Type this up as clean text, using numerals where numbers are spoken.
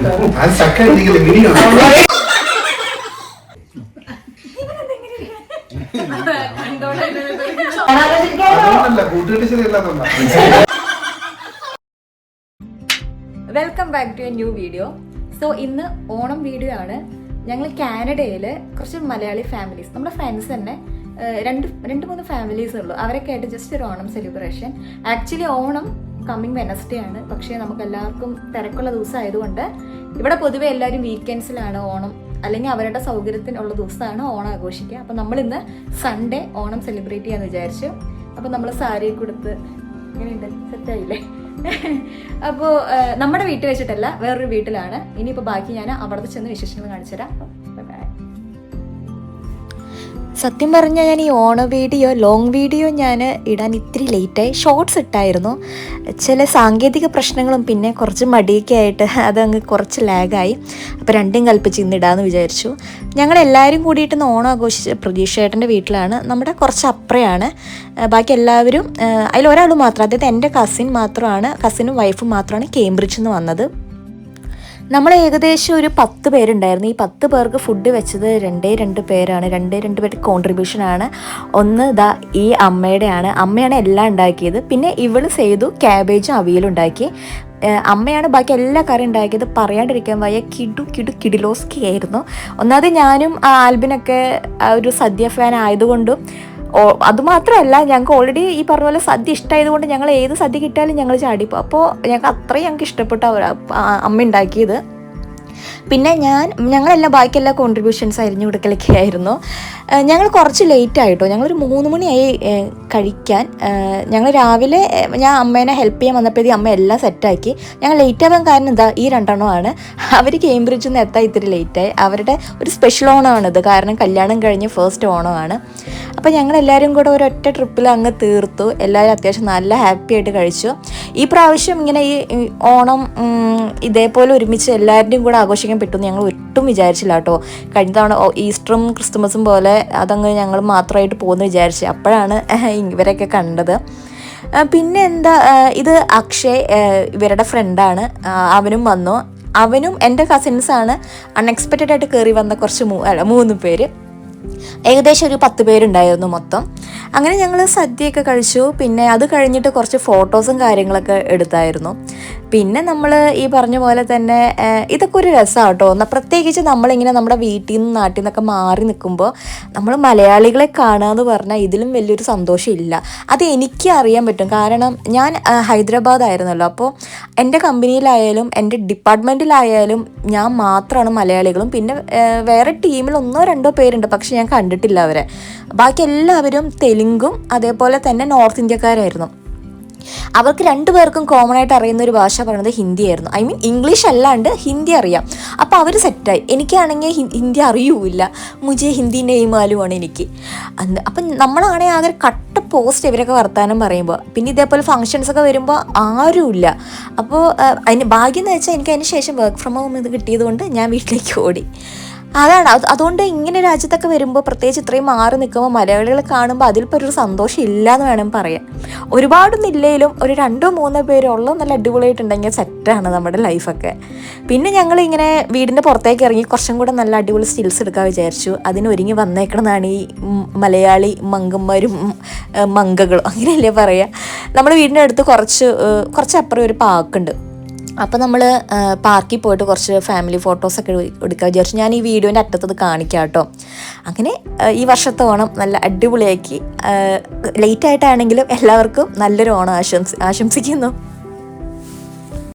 Welcome back to a new video. So ഇന്ന് Onam video ആണ്. ഞങ്ങൾ കാനഡയിൽ കുറച്ച് മലയാളി ഫാമിലീസ്, നമ്മുടെ ഫ്രണ്ട്സ് തന്നെ രണ്ട് മൂന്ന് ഫാമിലീസ് ഉള്ളൂ. അവരൊക്കെ ആയിട്ട് ജസ്റ്റ് ഒരു Onam celebration. Actually Onam coming Wednesday ആണ്, പക്ഷേ നമുക്ക് എല്ലാവർക്കും തിരക്കുള്ള ദിവസം ആയതുകൊണ്ട് ഇവിടെ പൊതുവെ എല്ലാവരും വീക്കെൻഡ്സിലാണ് ഓണം, അല്ലെങ്കിൽ അവരുടെ സൗകര്യത്തിനുള്ള ദിവസമാണ് ഓണം ആഘോഷിക്കുക. അപ്പം നമ്മളിന്ന് സൺഡേ ഓണം സെലിബ്രേറ്റ് ചെയ്യാമെന്ന് വിചാരിച്ചു. അപ്പം നമ്മൾ സാരി കൊടുത്ത് ഇങ്ങനെയുണ്ട്, സെറ്റായില്ലേ? അപ്പോൾ നമ്മുടെ വീട്ടിൽ വെച്ചിട്ടല്ല, വേറൊരു വീട്ടിലാണ്. ഇനിയിപ്പോൾ ബാക്കി ഞാൻ അവിടുത്തെ ചെന്ന് വിശേഷങ്ങൾ കാണിച്ചു തരാം. സത്യം പറഞ്ഞാൽ ഞാൻ ഈ ഓണ വീഡിയോ, ലോങ് വീഡിയോ ഞാൻ ഇടാൻ ഇത്തിരി ലേറ്റായി. ഷോർട്സ് ഇട്ടായിരുന്നു. ചില സാങ്കേതിക പ്രശ്നങ്ങളും പിന്നെ കുറച്ച് മടിയൊക്കെ ആയിട്ട് അതങ്ങ് കുറച്ച് ലാഗായി. അപ്പോൾ രണ്ടും കൽപ്പിച്ച് ഇന്നിടാമെന്ന് വിചാരിച്ചു. ഞങ്ങളെല്ലാവരും കൂടിയിട്ട് ഓണം ആഘോഷിച്ച് പ്രതീക്ഷേട്ടൻ്റെ വീട്ടിലാണ്. നമ്മുടെ കുറച്ച് അപ്പുറയാണ്. ബാക്കി എല്ലാവരും അതിലൊരാൾ മാത്രം, അതായത് എൻ്റെ കസിനും വൈഫും മാത്രമാണ് കേംബ്രിഡ്ജിൽ നിന്ന് വന്നത്. നമ്മൾ ഏകദേശം ഒരു 10 പേരുണ്ടായിരുന്നു. ഈ 10 പേർക്ക് ഫുഡ് വെച്ചത് രണ്ട് പേരുടെ കോൺട്രിബ്യൂഷനാണ്. ഒന്ന് ഈ അമ്മയാണ് എല്ലാം ഉണ്ടാക്കിയത്. പിന്നെ ഇവള് ചെയ്തു ക്യാബേജും അവിയലും ഉണ്ടാക്കി. അമ്മയാണ് ബാക്കി എല്ലാ കറിയും ഉണ്ടാക്കിയത്. പറയാണ്ടിരിക്കാൻ വയ്യ, കിഡിലോസ്കി ആയിരുന്നു. ഒന്നാമത് ഞാനും ആൽബിനൊക്കെ ഒരു സദ്യ ഫാൻ ആയതുകൊണ്ടും അതുമാത്രമല്ല, ഞങ്ങൾക്ക് ഓൾറെഡി ഈ പറഞ്ഞ പോലെ സദ്യ ഇഷ്ടമായതുകൊണ്ട് ഞങ്ങൾ ഏത് സദ്യ കിട്ടിയാലും ഞങ്ങൾ ചാടിപ്പോൾ. അപ്പോൾ ഞങ്ങൾക്ക് ഇഷ്ടപ്പെട്ട അമ്മ ഉണ്ടാക്കിയത്. പിന്നെ ഞങ്ങളെല്ലാം ബാക്കിയെല്ലാം കോൺട്രിബ്യൂഷൻസ് അരിഞ്ഞു കൊടുക്കലൊക്കെ ആയിരുന്നു. ഞങ്ങൾ കുറച്ച് ലേറ്റ് ആയിട്ടോ. ഞങ്ങളൊരു 3 മണിയായി കഴിക്കാൻ. ഞങ്ങൾ രാവിലെ ഞാൻ അമ്മേനെ ഹെൽപ്പ് ചെയ്യാൻ വന്നപ്പോഴത്തേക്കും അമ്മ എല്ലാം സെറ്റാക്കി. ഞങ്ങൾ ലേറ്റ് ആവാൻ കാരണം ഈ 2 എണ്ണമാണ്. അവർ കേംബ്രിഡ്ജിൽ നിന്ന് എത്താൻ ഇത്തിരി ലേറ്റായി. അവരുടെ ഒരു സ്പെഷ്യൽ ഓണമാണിത്, കാരണം കല്യാണം കഴിഞ്ഞ് ഫസ്റ്റ് ഓണമാണ്. അപ്പോൾ ഞങ്ങളെല്ലാവരും കൂടെ ഒരൊറ്റ ട്രിപ്പിൽ അങ്ങ് തീർത്തു. എല്ലാവരും അത്യാവശ്യം നല്ല ഹാപ്പി ആയിട്ട് കഴിച്ചു. ഈ പ്രാവശ്യം ഇങ്ങനെ ഈ ഓണം ഇതേപോലെ ഒരുമിച്ച് എല്ലാവരുടെയും കൂടെ ആഘോഷിക്കാൻ പറ്റുമെന്ന് ഞങ്ങൾ ഒട്ടും വിചാരിച്ചില്ല കേട്ടോ. കഴിഞ്ഞ തവണ ഈസ്റ്ററും ക്രിസ്തുമസും പോലെ അതങ്ങ് ഞങ്ങൾ മാത്രമായിട്ട് പോകുമെന്ന് വിചാരിച്ചു. അപ്പോഴാണ് ഇവരൊക്കെ കണ്ടത്. പിന്നെ ഇത് അക്ഷയ്, ഇവരുടെ ഫ്രണ്ടാണ്. അവനും വന്നു. അവനും എൻ്റെ കസിൻസാണ്. അൺഎക്സ്പെക്റ്റഡ് ആയിട്ട് കയറി വന്ന 3 പേര്. ഏകദേശം ഒരു 10 പേരുണ്ടായിരുന്നു മൊത്തം. അങ്ങനെ ഞങ്ങൾ സദ്യയൊക്കെ കഴിച്ചു. പിന്നെ അത് കഴിഞ്ഞിട്ട് കുറച്ച് ഫോട്ടോസും കാര്യങ്ങളൊക്കെ എടുത്തായിരുന്നു. പിന്നെ നമ്മൾ ഈ പറഞ്ഞ പോലെ തന്നെ ഇതൊക്കെ ഒരു രസമാണ് കേട്ടോ. പ്രത്യേകിച്ച് നമ്മളിങ്ങനെ നമ്മുടെ വീട്ടിൽ നിന്ന് നാട്ടിൽ നിന്നൊക്കെ മാറി നിൽക്കുമ്പോൾ നമ്മൾ മലയാളികളെ കാണുക എന്ന് പറഞ്ഞാൽ ഇതിലും വലിയൊരു സന്തോഷം ഇല്ല. അത് എനിക്ക് അറിയാൻ പറ്റും. കാരണം ഞാൻ ഹൈദരാബാദായിരുന്നല്ലോ. അപ്പോൾ എൻ്റെ കമ്പനിയിലായാലും എൻ്റെ ഡിപ്പാർട്ട്മെൻറ്റിലായാലും ഞാൻ മാത്രമാണ് മലയാളികളും. പിന്നെ വേറെ ടീമിൽ 1-2 പേരുണ്ട്, പക്ഷെ ഞാൻ കണ്ടിട്ടില്ല അവരെ. ബാക്കി എല്ലാവരും തെലുങ്കും അതേപോലെ തന്നെ നോർത്ത് ഇന്ത്യക്കാരായിരുന്നു. അവർക്ക് 2 പേർക്കും കോമൺ ആയിട്ട് അറിയുന്ന ഒരു ഭാഷ പറയുന്നത് ഹിന്ദിയായിരുന്നു. ഐ മീൻ ഇംഗ്ലീഷ് അല്ലാണ്ട് ഹിന്ദി അറിയാം. അപ്പോൾ അവർ സെറ്റായി. എനിക്കാണെങ്കിൽ ഹിന്ദി അറിയൂല്ല. മുജെ ഹിന്ദി നെയ്മാലുമാണ് എനിക്ക്. അപ്പം നമ്മളാണെങ്കിൽ ആകെ കട്ട പോസ്റ്റ് ഇവരൊക്കെ വർത്താനം പറയുമ്പോൾ. പിന്നെ ഇതേപോലെ ഫങ്ഷൻസൊക്കെ വരുമ്പോൾ ആരുമില്ല. അപ്പോൾ അതിന് ഭാഗ്യം എന്ന് വെച്ചാൽ എനിക്ക് അതിന് ശേഷം വർക്ക് ഫ്രം ഹോം ഇത് കിട്ടിയത് കൊണ്ട് ഞാൻ വീട്ടിലേക്ക് ഓടി. അതാണ്. അതുകൊണ്ട് ഇങ്ങനെ രാജ്യത്തൊക്കെ വരുമ്പോൾ, പ്രത്യേകിച്ച് ഇത്രയും മാറി നിൽക്കുമ്പോൾ മലയാളികളെ കാണുമ്പോൾ അതിലിപ്പോൾ ഒരു സന്തോഷം ഇല്ലയെന്ന് വേണം പറയാം. ഒരുപാടൊന്നും ഇല്ലെങ്കിലും ഒരു 2-3 പേരുള്ള നല്ല അടിപൊളിയായിട്ടുണ്ടെങ്കിൽ സെറ്റാണ് നമ്മുടെ ലൈഫൊക്കെ. പിന്നെ ഞങ്ങളിങ്ങനെ വീടിൻ്റെ പുറത്തേക്ക് ഇറങ്ങി കുറച്ചും കൂടെ നല്ല അടിപൊളി സ്റ്റിൽസ് എടുക്കാൻ വിചാരിച്ചു. അതിനൊരുങ്ങി വന്നേക്കണമെന്നാണ് ഈ മലയാളി മങ്കന്മാരും മങ്കകളും അങ്ങനെയല്ലേ പറയുക. നമ്മുടെ വീടിൻ്റെ അടുത്ത് കുറച്ചപ്പുറം ഒരു പാർക്കുണ്ട്. അപ്പോൾ നമ്മൾ പാർക്കിൽ പോയിട്ട് കുറച്ച് ഫാമിലി ഫോട്ടോസൊക്കെ എടുക്കാൻ വിചാരിച്ചു. ഞാൻ ഈ വീഡിയോൻ്റെ അറ്റത്തത് കാണിക്കാം കേട്ടോ. അങ്ങനെ ഈ വർഷത്തെ ഓണം നല്ല അടിപൊളിയാക്കി. ലേറ്റായിട്ടാണെങ്കിലും എല്ലാവർക്കും നല്ലൊരു ഓണം ആശംസിക്കുന്നു.